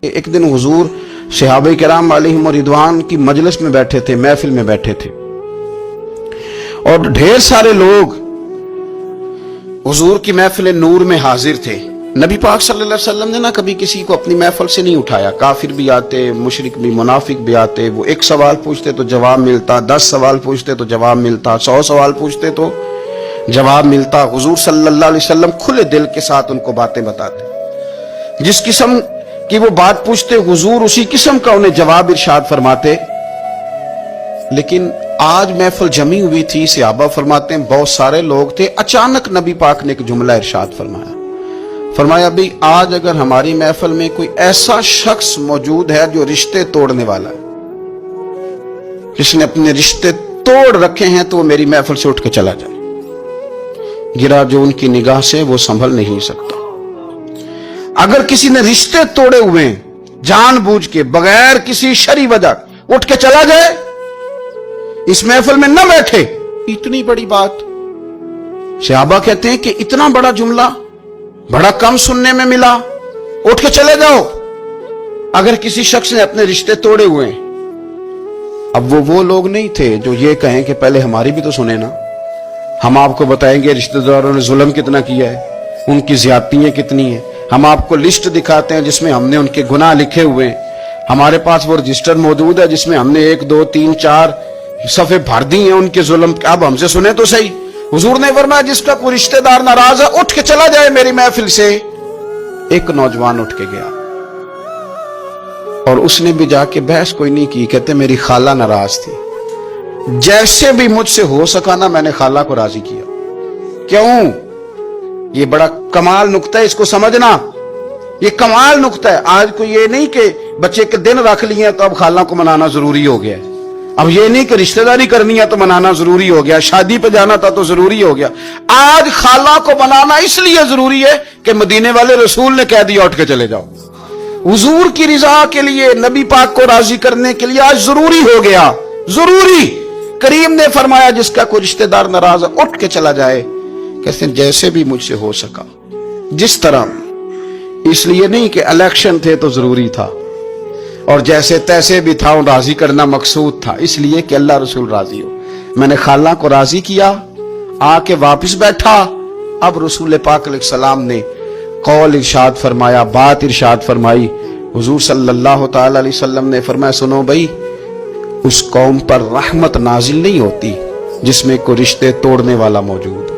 ایک دن حضور صحابہ کرام علیہم رضوان کی مجلس میں بیٹھے تھے، محفل میں بیٹھے تھے، اور ڈھیر سارے لوگ حضور کی محفل نور میں حاضر تھے۔ نبی پاک صلی اللہ علیہ وسلم نے نہ کبھی کسی کو اپنی محفل سے نہیں اٹھایا، کافر بھی آتے، مشرک بھی، منافق بھی آتے، وہ ایک سوال پوچھتے تو جواب ملتا، 10 سوال پوچھتے تو جواب ملتا، 100 سوال پوچھتے تو جواب ملتا۔ حضور صلی اللہ علیہ وسلم کھلے دل کے ساتھ ان کو باتیں بتاتے، جس قسم کی وہ بات پوچھتے حضور اسی قسم کا انہیں جواب ارشاد فرماتے۔ لیکن آج محفل جمی ہوئی تھی، صحابہ فرماتے ہیں بہت سارے لوگ تھے، اچانک نبی پاک نے ایک جملہ ارشاد فرمایا بھی آج اگر ہماری محفل میں کوئی ایسا شخص موجود ہے جو رشتے توڑنے والا ہے، جس نے اپنے رشتے توڑ رکھے ہیں، تو وہ میری محفل سے اٹھ کے چلا جائے۔ گرا جو ان کی نگاہ سے وہ سنبھل نہیں سکتا۔ اگر کسی نے رشتے توڑے ہوئے ہیں، جان بوجھ کے بغیر کسی شرعی وجہ اٹھ کے چلا جائے، اس محفل میں نہ بیٹھے، اتنی بڑی بات۔ صحابہ کہتے ہیں کہ اتنا بڑا جملہ بڑا کم سننے میں ملا، اٹھ کے چلے جاؤ اگر کسی شخص نے اپنے رشتے توڑے ہوئے ہیں۔ اب وہ لوگ نہیں تھے جو یہ کہیں کہ پہلے ہماری بھی تو سنیں نا، ہم آپ کو بتائیں گے رشتہ داروں نے ظلم کتنا کیا ہے، ان کی زیادتیاں کتنی ہیں، ہم آپ کو لسٹ دکھاتے ہیں جس میں ہم نے ان کے گناہ لکھے ہوئے ہیں، ہمارے پاس وہ رجسٹر موجود ہے جس میں ہم نے 1 2 3 4 صفحے بھر دی ہیں ان کے ظلم۔ اب ہم سے سنیں تو صحیح۔ حضور نے فرمایا جس کا کوئی رشتہ دار ناراض ہے اٹھ کے چلا جائے میری محفل سے۔ ایک نوجوان اٹھ کے گیا اور اس نے بھی جا کے بحث کوئی نہیں کی، کہتے میری خالہ ناراض تھی، جیسے بھی مجھ سے ہو سکا نا میں نے خالہ کو راضی کیا۔ کیوں؟ یہ بڑا کمال نقطہ ہے، اس کو سمجھنا، یہ کمال نقطہ ہے۔ آج کو یہ نہیں کہ بچے کے دن رکھ لیے تو اب خالہ کو منانا ضروری ہو گیا ہے، اب یہ نہیں کہ رشتہ داری کرنی ہے تو منانا ضروری ہو گیا، شادی پہ جانا تھا تو ضروری ہو گیا۔ آج خالہ کو منانا اس لیے ضروری ہے کہ مدینے والے رسول نے کہہ دیا اٹھ کے چلے جاؤ۔ حضور کی رضا کے لیے، نبی پاک کو راضی کرنے کے لیے آج ضروری ہو گیا، ضروری۔ کریم نے فرمایا جس کا کوئی رشتہ دار ناراض ہے اٹھ کے چلا جائے، کہتے ہیں جیسے بھی مجھ سے ہو سکا، جس طرح۔ اس لیے نہیں کہ الیکشن تھے تو ضروری تھا، اور جیسے تیسے بھی تھا راضی کرنا مقصود تھا، اس لیے کہ اللہ رسول راضی ہو۔ میں نے خالہ کو راضی کیا، آ کے واپس بیٹھا۔ اب رسول پاک علیہ السلام نے قول ارشاد فرمایا، بات ارشاد فرمائی۔ حضور صلی اللہ تعالی علیہ وسلم نے فرمایا سنو بھائی، اس قوم پر رحمت نازل نہیں ہوتی جس میں کوئی رشتے توڑنے والا موجود